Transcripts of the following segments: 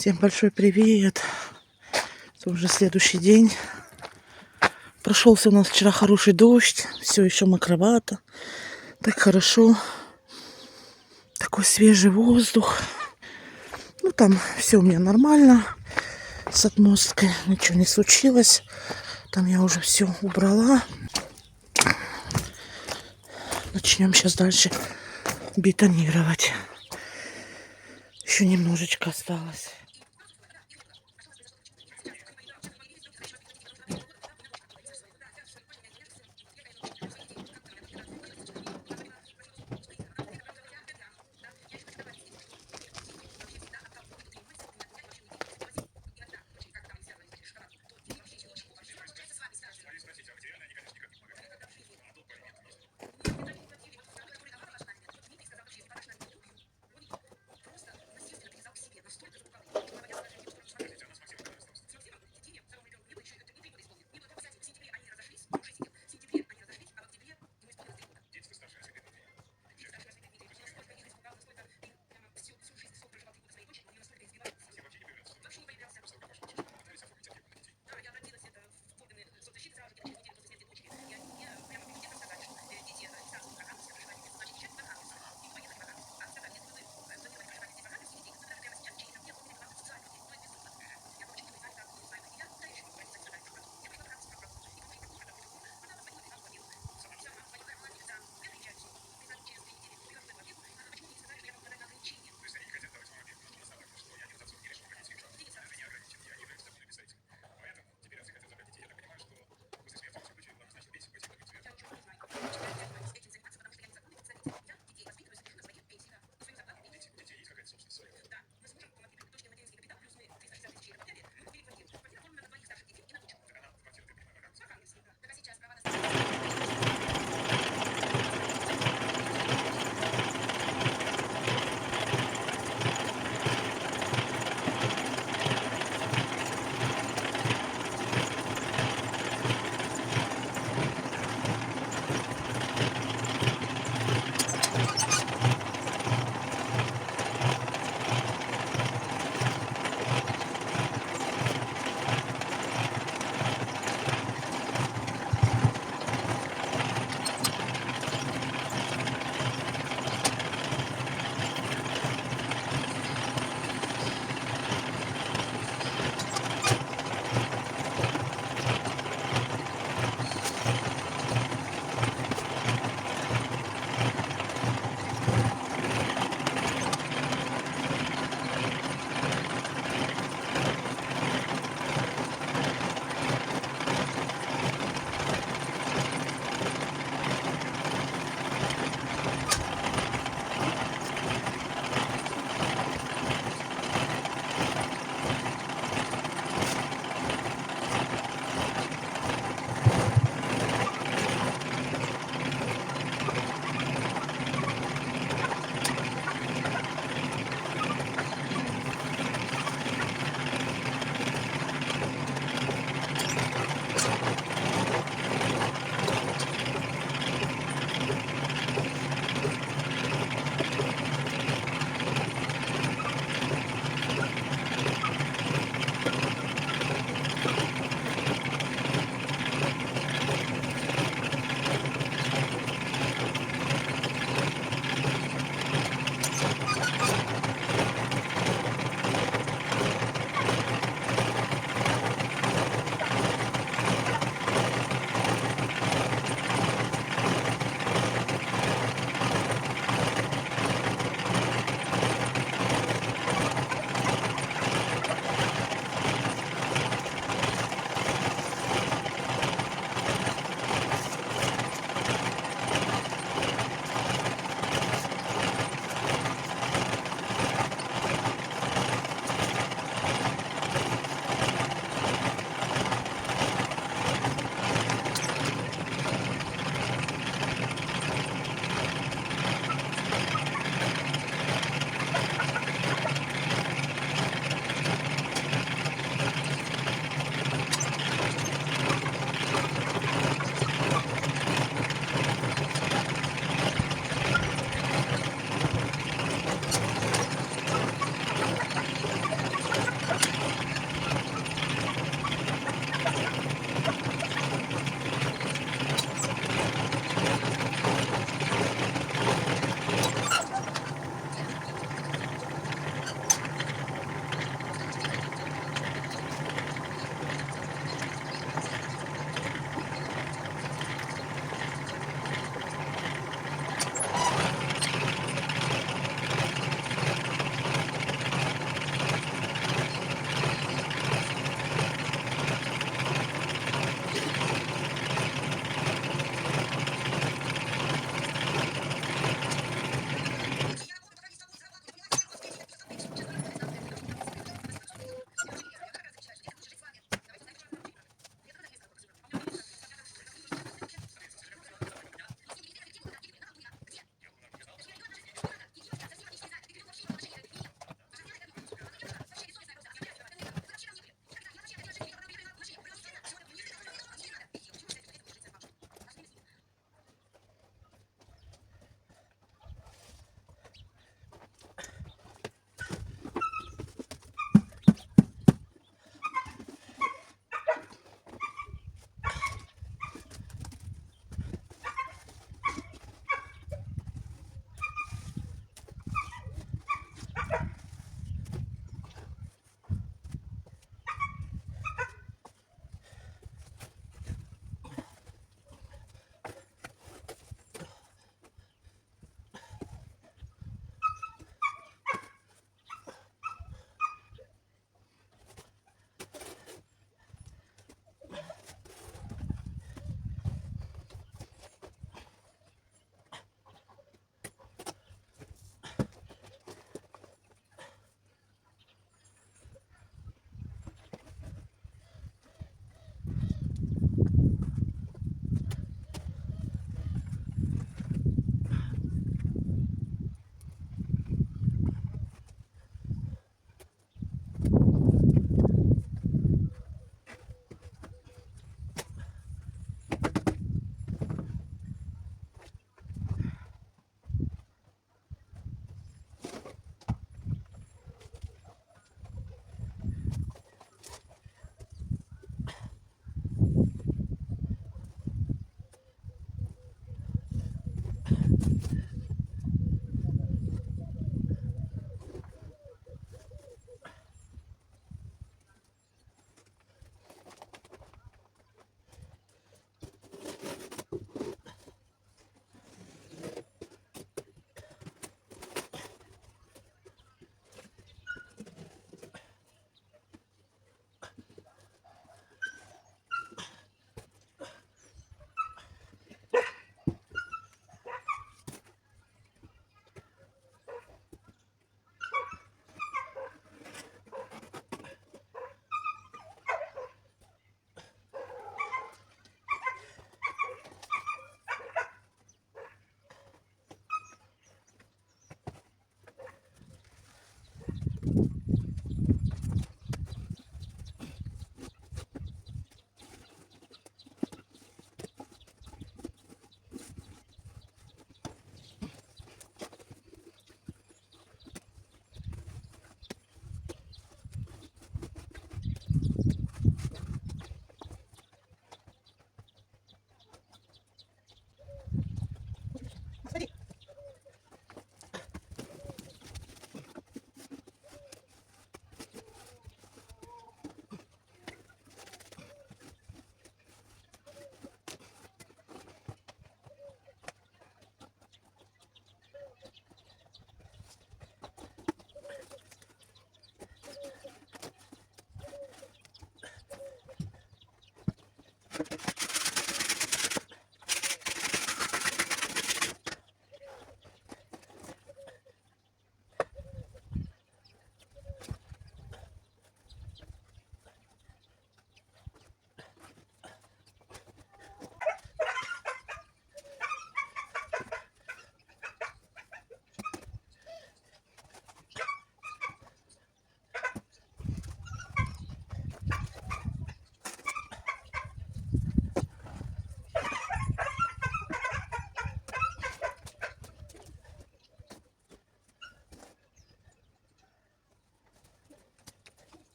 Всем большой привет. Это уже следующий день. Прошелся у нас вчера хороший дождь. Все еще мокровато. Так хорошо. Такой свежий воздух. Ну, там все у меня нормально. С отмосткой ничего не случилось. Там я уже все убрала. Начнем сейчас дальше бетонировать. Еще немножечко осталось.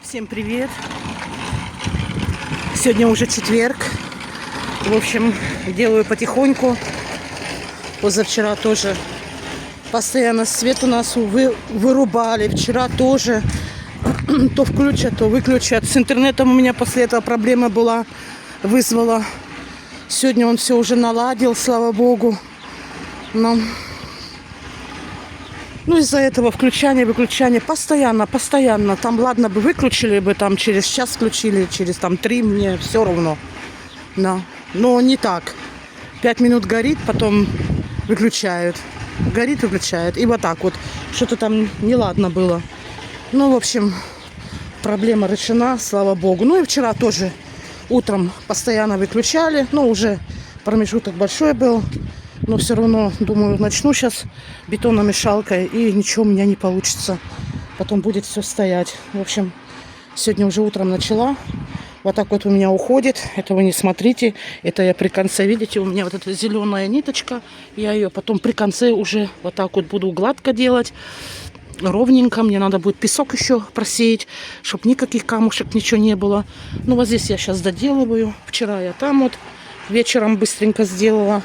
Всем привет! Сегодня уже четверг. В общем, делаю потихоньку. Позавчера тоже постоянно свет у нас вырубали. Вчера тоже то включат, то выключат. С интернетом у меня после этого проблема была, вызвала. Сегодня он все уже наладил, слава богу. Но из-за этого включания, постоянно. Там, ладно бы выключили бы, там через час включили, через 3, мне все равно. Но не так. 5 минут горит, потом выключают. Горит, выключают. И вот так вот. Что-то там неладно было. В общем, проблема решена, слава богу. И вчера тоже утром постоянно выключали. Уже промежуток большой был. Но все равно, думаю, начну сейчас бетономешалкой, и ничего у меня не получится. Потом будет все стоять. В общем, сегодня уже утром начала. Вот так вот у меня уходит. Это вы не смотрите. Это я при конце, видите, у меня вот эта зеленая ниточка. Я ее потом при конце уже вот так вот буду гладко делать. Ровненько. Мне надо будет песок еще просеять, чтобы никаких камушек, ничего не было. Вот здесь я сейчас доделываю. Вчера я там вот вечером быстренько сделала.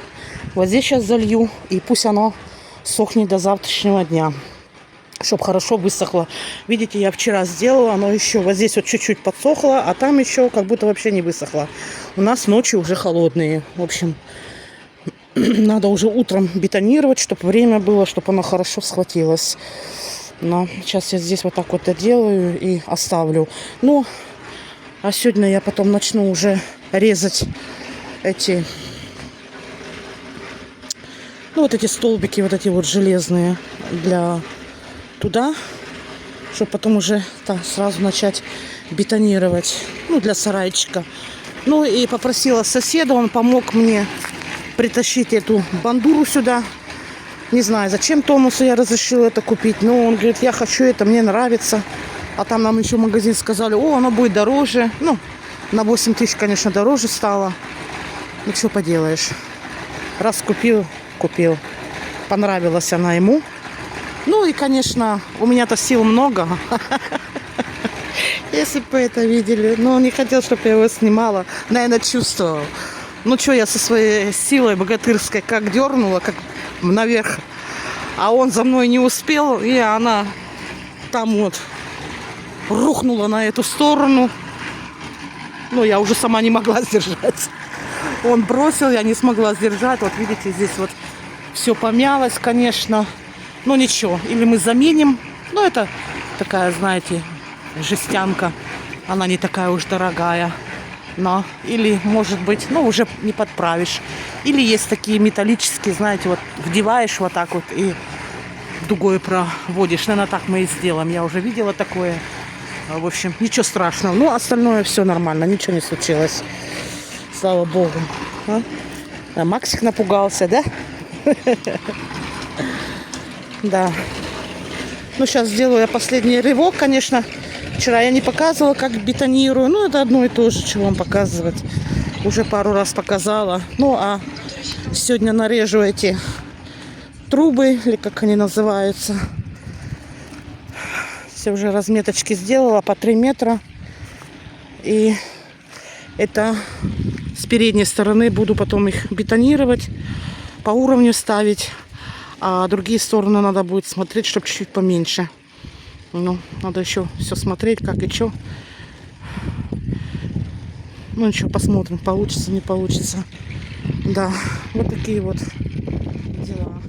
Вот здесь сейчас залью, и пусть оно сохнет до завтрашнего дня, чтобы хорошо высохло. Видите, я вчера сделала, оно еще вот здесь вот чуть-чуть подсохло, а там еще как будто вообще не высохло. У нас ночи уже холодные. В общем, надо уже утром бетонировать, чтобы время было, чтобы оно хорошо схватилось. Но сейчас я здесь вот так вот доделаю и оставлю. А сегодня я потом начну уже резать эти... вот эти столбики, вот эти вот железные для туда, чтобы потом уже сразу начать бетонировать, для сарайчика. И попросила соседа, он помог мне притащить эту бандуру сюда. Не знаю, зачем Томасу я разрешила это купить, но он говорит, я хочу это, мне нравится. А там нам еще в магазин сказали, оно будет дороже. На 8 тысяч, конечно, дороже стало. Что поделаешь. Раз купил. Понравилась она ему. И, конечно, у меня-то сил много. Если бы вы это видели. Но он не хотел, чтобы я его снимала. Наверное, чувствовал. Что я со своей силой богатырской как дернула, как наверх. А он за мной не успел. И она там вот рухнула на эту сторону. Я уже сама не могла сдержать. Он бросил, я не смогла сдержать. Вот видите, здесь вот все помялось, конечно. Ничего. Или мы заменим. Это такая, знаете, жестянка. Она не такая уж дорогая. Или, может быть, уже не подправишь. Или есть такие металлические, знаете, вот вдеваешь вот так вот и дугой проводишь. Наверное, так мы и сделаем. Я уже видела такое. В общем, ничего страшного. Остальное все нормально. Ничего не случилось. Слава богу. А Максик напугался, да? Да. Сейчас сделаю я последний рывок, конечно. Вчера я не показывала, как бетонирую. Это одно и то же, что вам показывать. Уже пару раз показала. А сегодня нарежу эти трубы, или как они называются. Все уже разметочки сделала по 3 метра. И это с передней стороны буду потом их бетонировать, по уровню ставить. А другие стороны надо будет смотреть, чтобы чуть-чуть поменьше. Надо еще все смотреть, как и что. Ничего, посмотрим, получится, не получится. Да, вот такие вот дела.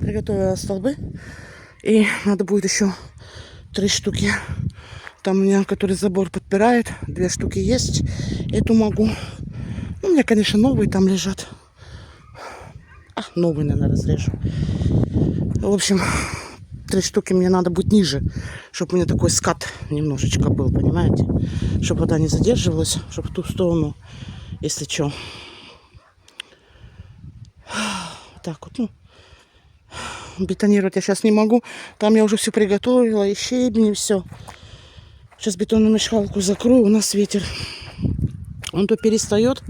Приготовила столбы. И надо будет еще 3 штуки. Там у меня, который забор подпирает, 2 штуки есть. Эту могу. Ну, у меня, конечно, новые там лежат. Новые, наверное, разрежу. В общем, 3 штуки мне надо будет ниже, чтобы у меня такой скат немножечко был, понимаете? Чтобы вода не задерживалась, чтобы в ту сторону, если что. Так вот, ну. Бетонировать я сейчас не могу. Там я уже все приготовила, и щебень, и все. Сейчас бетонную мешалку закрою. У нас ветер. Он то перестает,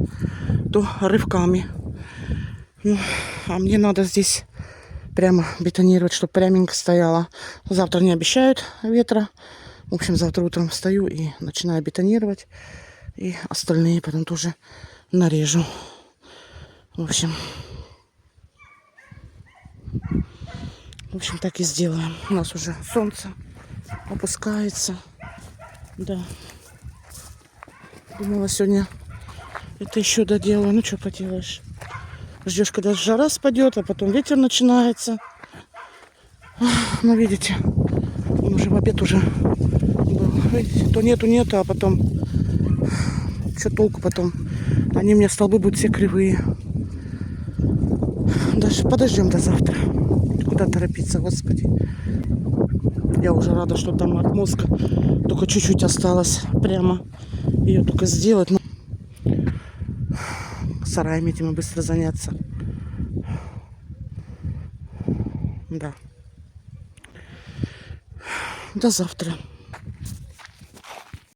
то рывками. Ну, а мне надо здесь прямо бетонировать, чтобы пряменько стояла. Завтра не обещают ветра. В общем, завтра утром встаю и начинаю бетонировать. И остальные потом тоже нарежу. В общем, так и сделаем. У нас уже солнце опускается. Да. Думала, сегодня это еще доделаю. Ну, что поделаешь. Ждешь, когда жара спадет, а потом ветер начинается. Ну, видите, он уже в обед уже был. Видите, то нету, а потом... Что толку потом? Они у меня столбы будут все кривые. Даже подождем до завтра. Куда торопиться, господи. Я уже рада, что там отмостка только чуть-чуть осталось. Прямо ее только сделать. Но сараями этим и быстро заняться. Да. До завтра.